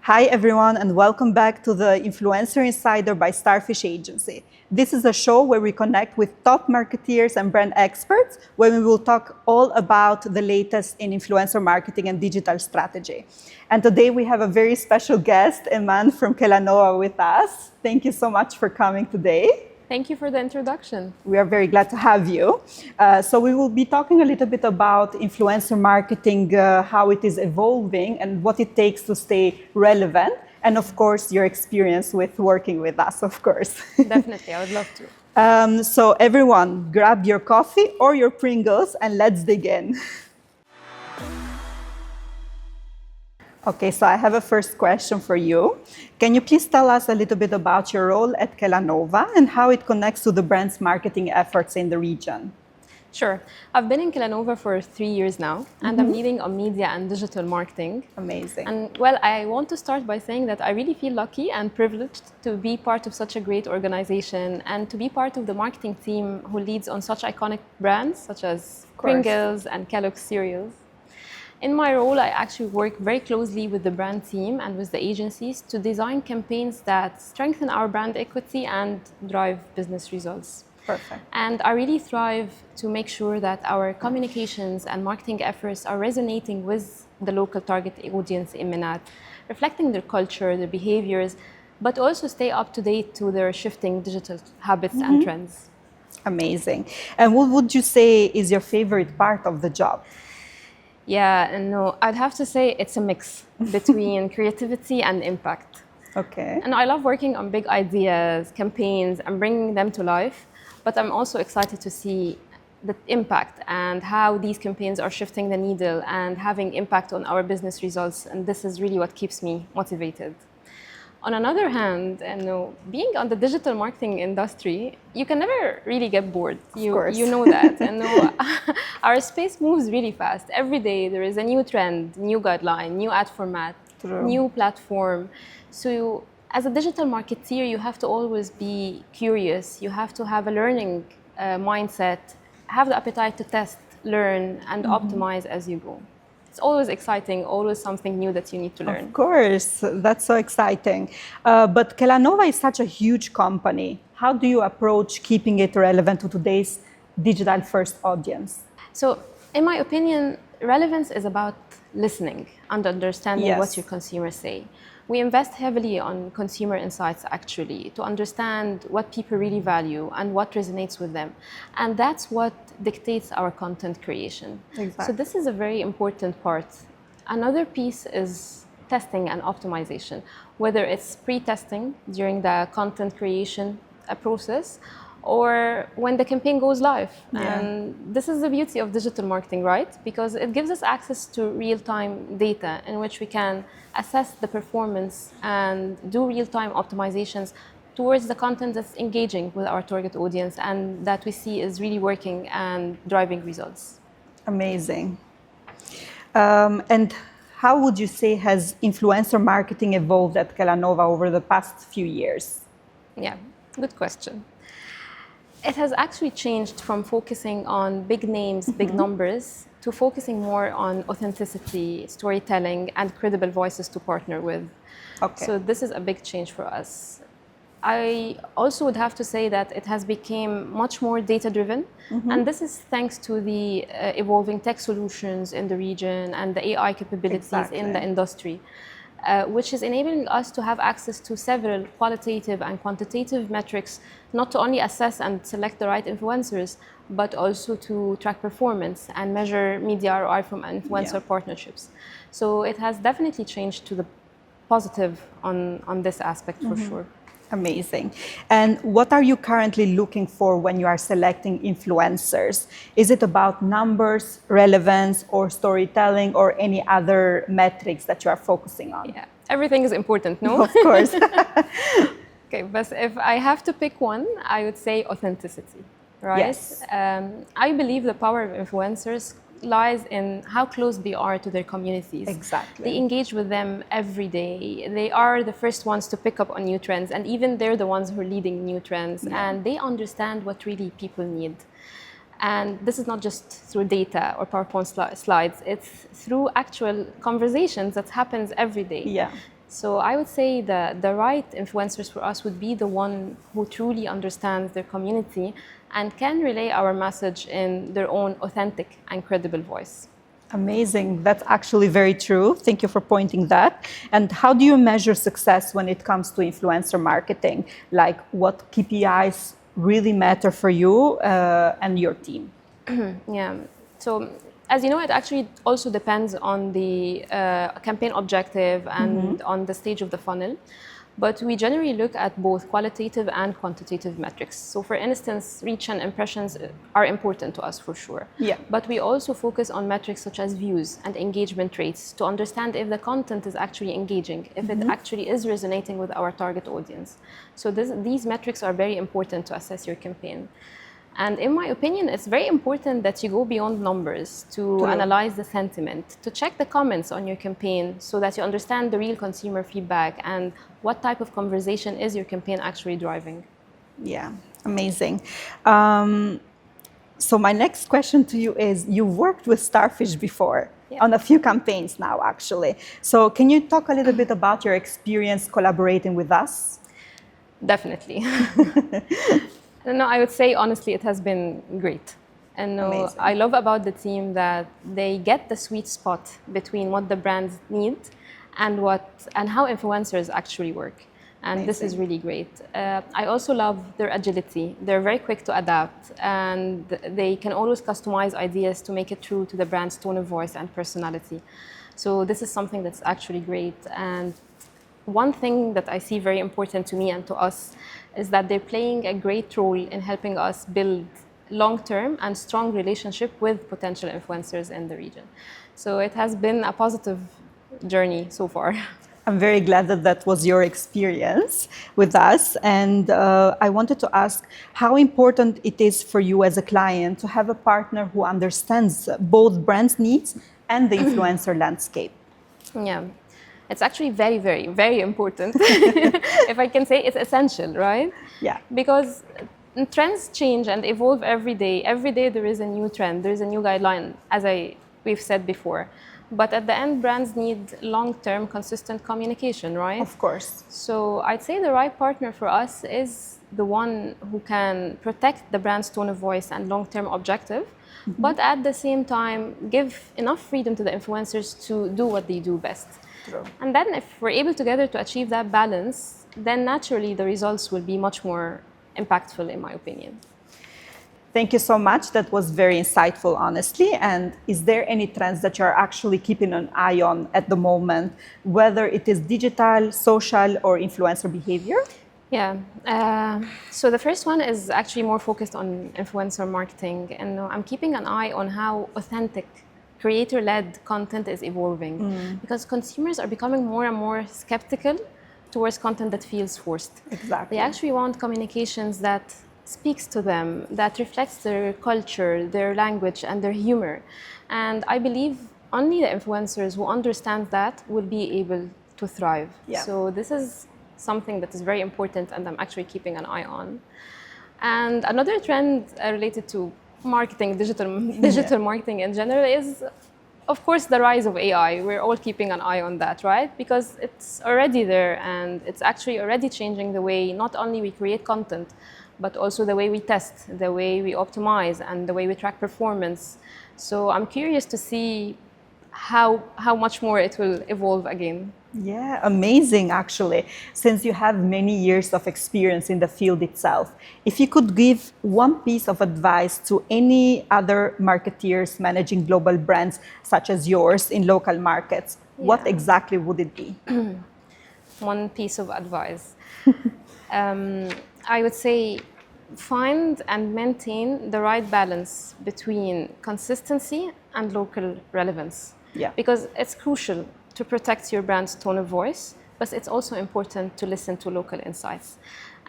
Hi everyone, and welcome back to the Influencer Insider by Starfish Agency. This is a show where we connect with top marketeers and brand experts, where we will talk all about the latest in influencer marketing and digital strategy. And today we have a very special guest, Eman from Kellanova, with us. Thank you so much for coming today. Thank you for the introduction. We are very glad to have you. So we will be talking a little bit about influencer marketing, how it is evolving and what it takes to stay relevant. And of course, your experience with working with us, of course. Definitely, I would love to. So everyone, grab your coffee or your Pringles and let's dig in. Okay, so I have a first question for you. Can you please tell us a little bit about your role at Kellanova and how it connects to the brand's marketing efforts in the region? Sure. I've been in Kellanova for 3 years now, and I'm leading on media and digital marketing. Amazing. And well, I want to start by saying that I really feel lucky and privileged to be part of such a great organization and to be part of the marketing team who leads on such iconic brands such as Pringles and Kellogg's cereals. In my role, I actually work very closely with the brand team and with the agencies to design campaigns that strengthen our brand equity and drive business results. Perfect. And I really thrive to make sure that our communications and marketing efforts are resonating with the local target audience in Minat, reflecting their culture, their behaviors, but also stay up to date to their shifting digital habits and trends. Amazing. And what would you say is your favorite part of the job? Yeah, and no, I'd have to say it's a mix between creativity and impact. Okay. And I love working on big ideas, campaigns, and bringing them to life. But I'm also excited to see the impact and how these campaigns are shifting the needle and having impact on our business results. And this is really what keeps me motivated. On another hand, being on the digital marketing industry, you can never really get bored. You know that. And our space moves really fast. Every day there is a new trend, new guideline, new ad format, new platform. So as a digital marketeer, you have to always be curious. You have to have a learning mindset, have the appetite to test, learn, and optimize as you go. It's always exciting, always something new that you need to learn. Of course, that's so exciting. But Kellanova is such a huge company. How do you approach keeping it relevant to today's digital-first audience? So, in my opinion, relevance is about listening and understanding what your consumers say. We invest heavily on consumer insights, actually, to understand what people really value and what resonates with them. And that's what dictates our content creation. Exactly. So this is a very important part. Another piece is testing and optimization, whether it's pre-testing during the content creation process or when the campaign goes live. And this is the beauty of digital marketing, right? Because it gives us access to real-time data in which we can assess the performance and do real-time optimizations towards the content that's engaging with our target audience and that we see is really working and driving results. Amazing. And how would you say has influencer marketing evolved at Kellanova over the past few years? Yeah, good question. It has actually changed from focusing on big names, big numbers, to focusing more on authenticity, storytelling, and credible voices to partner with. Okay. So this is a big change for us. I also would have to say that it has become much more data-driven, and this is thanks to the evolving tech solutions in the region and the AI capabilities in the industry. Which is enabling us to have access to several qualitative and quantitative metrics, not to only assess and select the right influencers, but also to track performance and measure media ROI from influencer partnerships. So it has definitely changed to the positive on this aspect for sure. Amazing. And what are you currently looking for when you are selecting influencers? Is it about numbers, relevance, or storytelling, or any other metrics that you are focusing on? Yeah, everything is important, no? Of course. Okay, but if I have to pick one, I would say authenticity, right? Yes. I believe the power of influencers lies in how close they are to their communities. Exactly. They engage with them every day. They are the first ones to pick up on new trends, and even they're the ones who are leading new trends, and they understand what really people need. And this is not just through data or PowerPoint slides, it's through actual conversations that happens every day. Yeah. So I would say that the right influencers for us would be the one who truly understands their community and can relay our message in their own authentic and credible voice. Amazing. That's actually very true. Thank you for pointing that. And how do you measure success when it comes to influencer marketing? Like what KPIs really matter for you and your team? Yeah. So as you know, it actually also depends on the campaign objective and on the stage of the funnel. But we generally look at both qualitative and quantitative metrics. So for instance, reach and impressions are important to us for sure. Yeah. But we also focus on metrics such as views and engagement rates to understand if the content is actually engaging, if it actually is resonating with our target audience. So these metrics are very important to assess your campaign. And in my opinion, it's very important that you go beyond numbers to analyze the sentiment, to check the comments on your campaign so that you understand the real consumer feedback and what type of conversation is your campaign actually driving. Yeah, amazing. So my next question to you is, you worked with Starfish before on a few campaigns now, actually. So can you talk a little bit about your experience collaborating with us? Definitely. No, I would say honestly, it has been great. And I love about the team that they get the sweet spot between what the brands need and how influencers actually work. And this is really great. I also love their agility. They're very quick to adapt, and they can always customize ideas to make it true to the brand's tone of voice and personality. So this is something that's actually great. And one thing that I see very important to me and to us is that they're playing a great role in helping us build long-term and strong relationship with potential influencers in the region. So it has been a positive journey so far. I'm very glad that that was your experience with us. And I wanted to ask how important it is for you as a client to have a partner who understands both brands' needs and the influencer landscape. Yeah. It's actually very, very, very important. If I can say, it's essential, right? Yeah. Because trends change and evolve every day. Every day there is a new trend, there is a new guideline, as we've said before. But at the end, brands need long-term, consistent communication, right? Of course. So I'd say the right partner for us is the one who can protect the brand's tone of voice and long-term objective, but at the same time, give enough freedom to the influencers to do what they do best. True. And then if we're able together to achieve that balance, then naturally the results will be much more impactful, in my opinion. Thank you so much. That was very insightful, honestly. And is there any trends that you're actually keeping an eye on at the moment, whether it is digital, social, or influencer behavior? Yeah. So the first one is actually more focused on influencer marketing. And I'm keeping an eye on how authentic creator-led content is evolving, because consumers are becoming more and more skeptical towards content that feels forced. Exactly. They actually want communications that speaks to them, that reflects their culture, their language, and their humor. And I believe only the influencers who understand that will be able to thrive. Yeah. So this is something that is very important, and I'm actually keeping an eye on. And another trend related to marketing, digital marketing in general is, of course, the rise of AI. We're all keeping an eye on that, right? Because it's already there, and it's actually already changing the way not only we create content, but also the way we test, the way we optimize, and the way we track performance. So I'm curious to see how much more it will evolve again. Yeah, amazing, actually, since you have many years of experience in the field itself. If you could give one piece of advice to any other marketeers managing global brands such as yours in local markets, what exactly would it be? One piece of advice. I would say find and maintain the right balance between consistency and local relevance. Yeah. Because it's crucial to protect your brand's tone of voice, but it's also important to listen to local insights.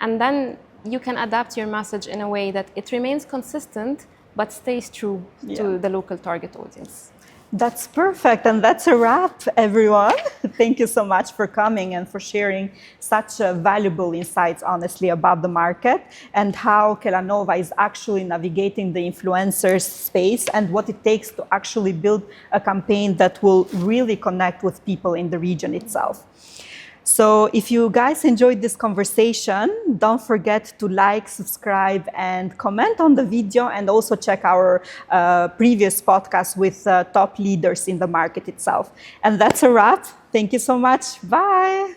And then you can adapt your message in a way that it remains consistent, but stays true to the local target audience. That's perfect. And that's a wrap, everyone. Thank you so much for coming and for sharing such valuable insights, honestly, about the market and how Kellanova is actually navigating the influencers space and what it takes to actually build a campaign that will really connect with people in the region itself. So if you guys enjoyed this conversation, don't forget to like, subscribe, and comment on the video, and also check our previous podcast with top leaders in the market itself. And that's a wrap. Thank you so much. Bye.